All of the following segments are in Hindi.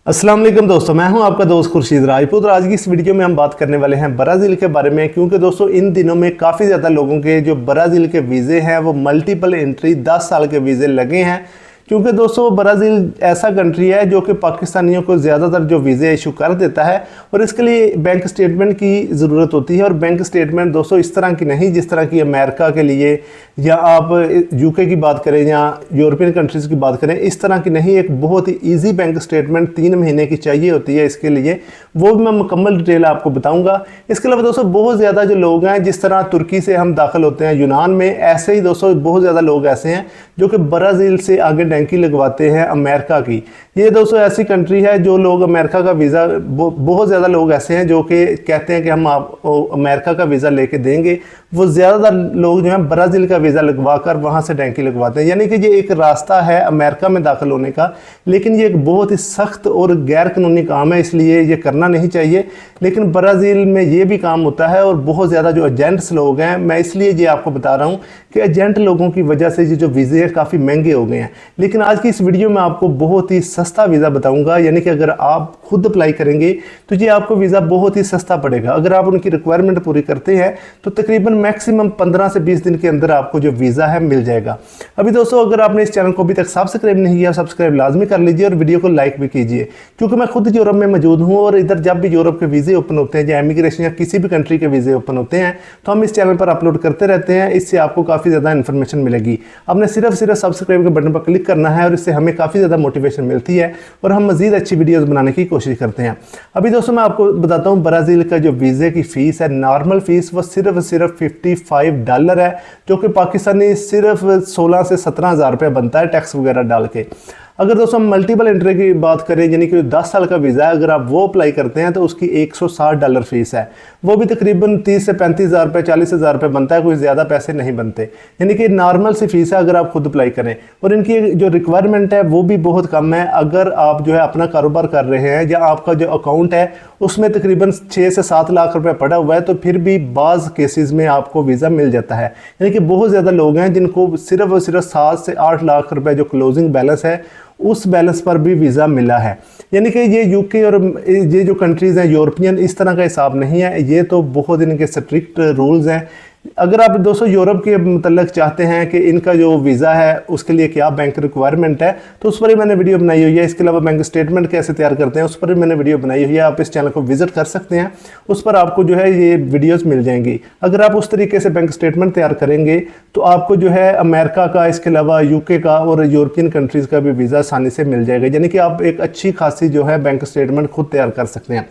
अस्सलाम वालेकुम दोस्तों, मैं हूं आपका दोस्त खुर्शीद राजपूत और आज की इस वीडियो में हम बात करने वाले हैं ब्राज़ील के बारे में। क्योंकि दोस्तों इन दिनों में काफ़ी ज़्यादा लोगों के जो ब्राज़ील के वीज़े हैं वो मल्टीपल एंट्री 10 साल के वीज़े लगे हैं। क्योंकि दोस्तों ब्राज़ील ऐसा कंट्री है जो कि पाकिस्तानियों को ज़्यादातर जो वीज़े इशू कर देता है और इसके लिए बैंक स्टेटमेंट की ज़रूरत होती है। और बैंक स्टेटमेंट दोस्तों इस तरह की नहीं जिस तरह की अमेरिका के लिए या आप यूके की बात करें या यूरोपियन कंट्रीज़ की बात करें, इस तरह की नहीं। एक बहुत ही ईजी बैंक स्टेटमेंट 3 महीने की चाहिए होती है इसके लिए, वो भी मैं मुकम्मल डिटेल आपको बताऊँगा। इसके अलावा दोस्तों बहुत ज़्यादा जो लोग हैं, जिस तरह तुर्की से हम दाखिल होते हैं यूनान में, ऐसे ही दोस्तों बहुत ज़्यादा लोग ऐसे हैं जो कि ब्राज़ील से आगे डंकी लगवाते हैं अमेरिका की। ये दोस्तों ऐसी कंट्री है जो लोग अमेरिका का वीज़ा, बहुत ज़्यादा लोग ऐसे हैं जो कि कहते हैं कि हम आपको अमेरिका का वीज़ा लेके देंगे। वो ज़्यादातर लोग जो हैं ब्राज़ील का वीज़ा लगवा कर वहाँ से डंकी लगवाते हैं। यानी कि ये एक रास्ता है अमेरिका में दाखिल होने का, लेकिन ये एक बहुत ही सख्त और गैर कानूनी काम है, इसलिए ये करना नहीं चाहिए। लेकिन ब्राज़ील में ये भी काम होता है और बहुत ज़्यादा जो एजेंट्स लोग हैं, मैं इसलिए ये आपको बता रहा हूँ कि एजेंट लोगों की वजह से ये जो वीज़े हैं काफ़ी महंगे हो गए हैं। लेकिन आज की इस वीडियो में आपको बहुत ही सस्ता वीज़ा बताऊंगा। यानी कि अगर आप खुद अप्लाई करेंगे तो ये आपको वीज़ा बहुत ही सस्ता पड़ेगा। अगर आप उनकी रिक्वायरमेंट पूरी करते हैं तो तकरीबन मैक्सिमम 15 से 20 दिन के अंदर आपको जो वीज़ा है मिल जाएगा। अभी दोस्तों अगर आपने इस चैनल को अभी तक सब्सक्राइब नहीं किया, सब्सक्राइब लाजमी कर लीजिए और वीडियो को लाइक भी कीजिए। क्योंकि मैं खुद यूरोप में मौजूद हूँ और इधर जब भी यूरोप के वीज़े ओपन होते हैं या इमिग्रेशन या किसी भी कंट्री के वीज़े ओपन होते हैं तो हम इस चैनल पर अपलोड करते रहते हैं। इससे आपको काफ़ी ज़्यादा इन्फॉर्मेशन मिलेगी। आपने सिर्फ सब्सक्राइब के बटन पर क्लिक करना है और इससे हमें काफ़ी ज़्यादा मोटिवेशन मिलती है और हम मज़ीद अच्छी वीडियोस बनाने की कोशिश करते हैं। अभी दोस्तों मैं आपको बताता हूँ ब्राज़ील का जो वीज़े की फ़ीस है, नॉर्मल फ़ीस वो सिर्फ $55 है, जो कि पाकिस्तानी सिर्फ 16 से 17 हज़ार रुपये बनता है टैक्स वगैरह डाल के। अगर दोस्तों हम मल्टीपल एंट्री की बात करें, यानी कि 10 साल का वीज़ा है, अगर आप वो अप्लाई करते हैं तो उसकी $160 फ़ीस है। वो भी तकरीबन 30 से 35 हज़ार रुपये, 40 हज़ार रुपये बनता है, कोई ज़्यादा पैसे नहीं बनते। यानी कि नॉर्मल सी फ़ीस है अगर आप खुद अप्लाई करें। और इनकी जो रिक्वायरमेंट है वो भी बहुत कम है। अगर आप जो है अपना कारोबार कर रहे हैं या आपका जो अकाउंट है उसमें तकरीबन 6 से 7 लाख रुपये पड़ा हुआ है तो फिर भी बाज़ केसेस में आपको वीज़ा मिल जाता है। यानी कि बहुत ज़्यादा लोग हैं जिनको सिर्फ और सिर्फ 7 से 8 लाख रुपये जो क्लोजिंग बैलेंस है उस बैलेंस पर भी वीज़ा मिला है। यानी कि ये यूके और ये जो कंट्रीज़ हैं यूरोपियन, इस तरह का हिसाब नहीं है। ये तो बहुत इनके स्ट्रिक्ट रूल्स हैं। अगर आप दोस्तों यूरोप के मतलब चाहते हैं कि इनका जो वीज़ा है उसके लिए क्या बैंक रिक्वायरमेंट है तो उस पर ही मैंने वीडियो बनाई हुई है। इसके अलावा बैंक स्टेटमेंट कैसे तैयार करते हैं उस पर भी मैंने वीडियो बनाई हुई है। आप इस चैनल को विजिट कर सकते हैं, उस पर आपको जो है ये वीडियोस मिल जाएंगी। अगर आप उस तरीके से बैंक स्टेटमेंट तैयार करेंगे तो आपको जो है अमेरिका का, इसके अलावा यूके का और यूरोपियन कंट्रीज़ का भी वीज़ा आसानी से मिल जाएगा। यानी कि आप एक अच्छी खासी जो है बैंक स्टेटमेंट खुद तैयार कर सकते हैं।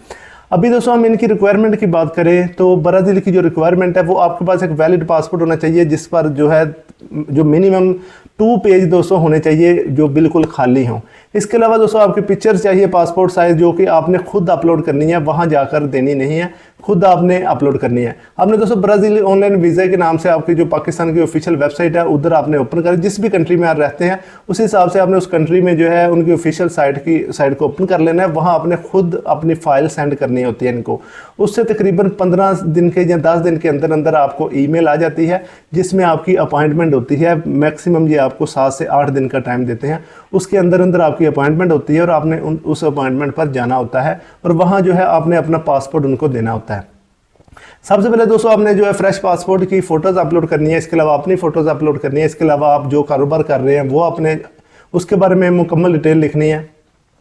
अभी दोस्तों हम इनकी रिक्वायरमेंट की बात करें तो ब्राज़ील की जो रिक्वायरमेंट है वो आपके पास एक वैलिड पासपोर्ट होना चाहिए जिस पर जो है जो मिनिमम 2 पेज दोस्तों होने चाहिए जो बिल्कुल खाली हों। इसके अलावा दोस्तों आपकी पिक्चर्स चाहिए पासपोर्ट साइज़, जो कि आपने खुद अपलोड करनी है, वहाँ जाकर देनी नहीं है, खुद आपने अपलोड करनी है। आपने दोस्तों ब्राज़ील ऑनलाइन वीज़ा के नाम से आपकी जो पाकिस्तान की ऑफिशियल वेबसाइट है उधर आपने ओपन कर, जिस भी कंट्री में आप रहते हैं उस हिसाब से आपने उस कंट्री में जो है उनकी ऑफिशियल साइट को ओपन कर लेना है। वहाँ आपने खुद अपनी फ़ाइल सेंड करनी होती है इनको। उससे तकरीबन 15 दिन के या 10 दिन के अंदर अंदर आपको ईमेल आ जाती है जिसमें आपकी अपॉइंटमेंट होती है। मैक्सिमम ये आपको 7 से 8 दिन का टाइम देते हैं। उसके अंदर अंदर आपकी अपॉइंटमेंट होती है और आपने उस अपॉइंटमेंट पर जाना होता है और वहाँ जो है आपने अपना पासपोर्ट उनको देना होता है। सबसे पहले दोस्तों आपने जो है फ्रेश पासपोर्ट की फ़ोटोज़ अपलोड करनी है। इसके अलावा अपनी फ़ोटोज़ अपलोड करनी है। इसके अलावा आप जो कारोबार कर रहे हैं वो अपने उसके बारे में मुकम्मल डिटेल लिखनी है।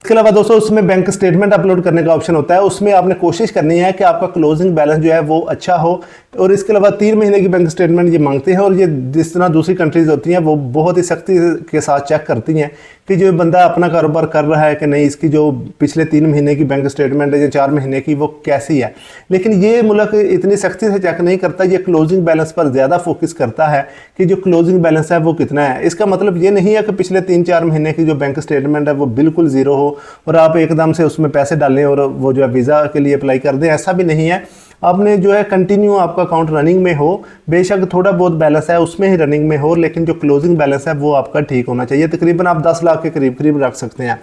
इसके अलावा दोस्तों उसमें बैंक स्टेटमेंट अपलोड करने का ऑप्शन होता है। उसमें आपने कोशिश करनी है कि आपका क्लोजिंग बैलेंस जो है वो अच्छा हो। और इसके अलावा 3 महीने की बैंक स्टेटमेंट ये मांगते हैं और ये जिस तरह दूसरी कंट्रीज़ होती हैं वो बहुत ही सख्ती के साथ चेक करती हैं कि जो बंदा अपना कारोबार कर रहा है कि नहीं, इसकी जो पिछले 3 महीने की बैंक स्टेटमेंट है या 4 महीने की वो कैसी है। लेकिन ये मुल्क इतनी सख्ती से चेक नहीं करता, ये क्लोजिंग बैलेंस पर ज़्यादा फोकस करता है कि जो क्लोजिंग बैलेंस है वो कितना है। इसका मतलब ये नहीं है कि पिछले 3-4 महीने की जो बैंक स्टेटमेंट है वो बिल्कुल ज़ीरो हो और आप एकदम से उसमें पैसे डालें और वो जो है वीज़ा के लिए अप्लाई कर दें, ऐसा भी नहीं है। आपने जो है कंटिन्यू आपका अकाउंट रनिंग में हो, बेशक थोड़ा बहुत बैलेंस है उसमें ही रनिंग में हो, लेकिन जो क्लोजिंग बैलेंस है वो आपका ठीक होना चाहिए। तकरीबन आप 10 लाख के करीब रख सकते हैं।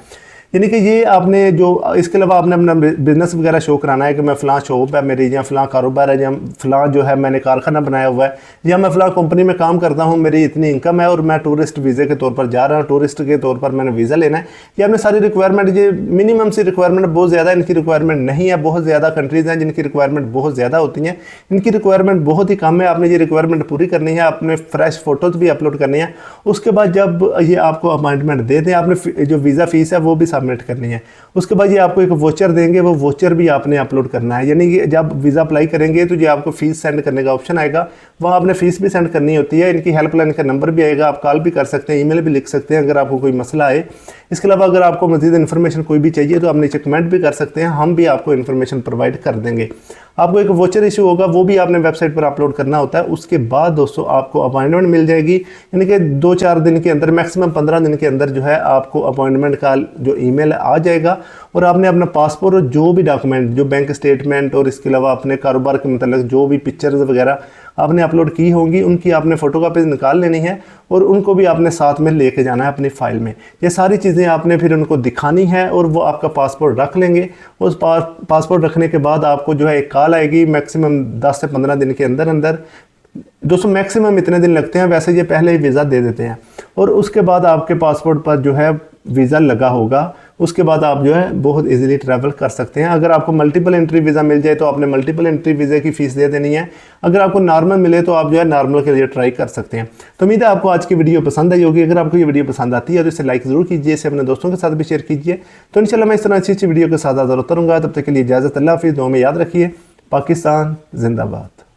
यानी कि ये आपने जो इसके अलावा आपने अपना बिजनेस वगैरह शो कराना है कि मैं फ़लाँ शॉप है मेरी, या फ़लाँ कारोबार है, या फ़लाँ जो है मैंने कारखाना बनाया हुआ है, या मैं फ़लाँ कंपनी में काम करता हूँ, मेरी इतनी इनकम है और मैं टूरिस्ट वीज़े के तौर पर जा रहा हूँ, टूरिस्ट के तौर पर मैंने वीज़ा लेना है। ये आपने सारी रिक्वायरमेंट, ये मिनिमम सी रिक्वायरमेंट, बहुत ज़्यादा इनकी रिक्वायरमेंट नहीं है। बहुत ज़्यादा कंट्रीज़ हैं जिनकी रिक्वायरमेंट बहुत ज़्यादा होती हैं, इनकी रिक्वायरमेंट बहुत ही कम है। आपने ये रिक्वायरमेंट पूरी करनी है, आपने फ्रेश फ़ोटोज़ भी अपलोड करनी है। उसके बाद जब ये आपको अपॉइंटमेंट दे दें, आपने जो वीज़ा फ़ीस है वो भी सबमिट करनी है। उसके बाद ये आपको एक वोचर देंगे, वो वोचर भी आपने अपलोड करना है। यानी कि जब वीज़ा अप्लाई करेंगे तो ये आपको फ़ीस सेंड करने का ऑप्शन आएगा, वहाँ आपने फ़ीस भी सेंड करनी होती है। इनकी हेल्पलाइन का नंबर भी आएगा, आप कॉल भी कर सकते हैं, ईमेल भी लिख सकते हैं अगर आपको कोई मसला आए। इसके अलावा अगर आपको मज़ीद इन्फॉर्मेशन कोई भी चाहिए तो आप नीचे कमेंट भी कर सकते हैं, हम भी आपको इन्फॉर्मेशन प्रोवाइड कर देंगे। आपको एक वोचर इशू होगा, वो भी आपने वेबसाइट पर अपलोड करना होता है। उसके बाद दोस्तों आपको अपॉइंटमेंट मिल जाएगी, यानी कि 2-4 दिन के अंदर, मैक्सिमम 15 दिन के अंदर जो है आपको अपॉइंटमेंट का जो ईमेल आ जाएगा। और आपने अपना पासपोर्ट और जो भी डॉक्यूमेंट, जो बैंक स्टेटमेंट और इसके अलावा अपने कारोबार के मतलब जो भी पिक्चर्स वगैरह आपने अपलोड की होंगी, उनकी आपने फ़ोटोकॉपीज निकाल लेनी है और उनको भी आपने साथ में लेके जाना है अपनी फ़ाइल में। ये सारी चीज़ें आपने फिर उनको दिखानी है और वो आपका पासपोर्ट रख लेंगे। उस पासपोर्ट रखने के बाद आपको जो है एक कॉल आएगी, मैक्सिमम 10 से 15 दिन के अंदर अंदर। दोस्तों मैक्सिमम इतने दिन लगते हैं, वैसे ये पहले ही वीज़ा दे देते हैं। और उसके बाद आपके पासपोर्ट पर जो है वीज़ा लगा होगा, उसके बाद आप जो है बहुत इजीली ट्रैवल कर सकते हैं। अगर आपको मल्टीपल एंट्री वीज़ा मिल जाए तो आपने मल्टीपल एंट्री वीज़े की फ़ीस दे देनी है। अगर आपको नॉर्मल मिले तो आप जो है नॉर्मल के लिए ट्राई कर सकते हैं। तो उम्मीद है आपको आज की वीडियो पसंद आई होगी। अगर आपको ये वीडियो पसंद आती है तो इसे लाइक ज़रूर कीजिए, इसे अपने दोस्तों के साथ भी शेयर कीजिए। तो इंशाल्लाह मैं इस तरह अच्छी वीडियो के साथ हाज़िर होता रहूँगा। तब तक के लिए इजाज़त, अल्लाह हाफ़िज़। दुआ में याद रखिए। पाकिस्तान जिंदाबाद।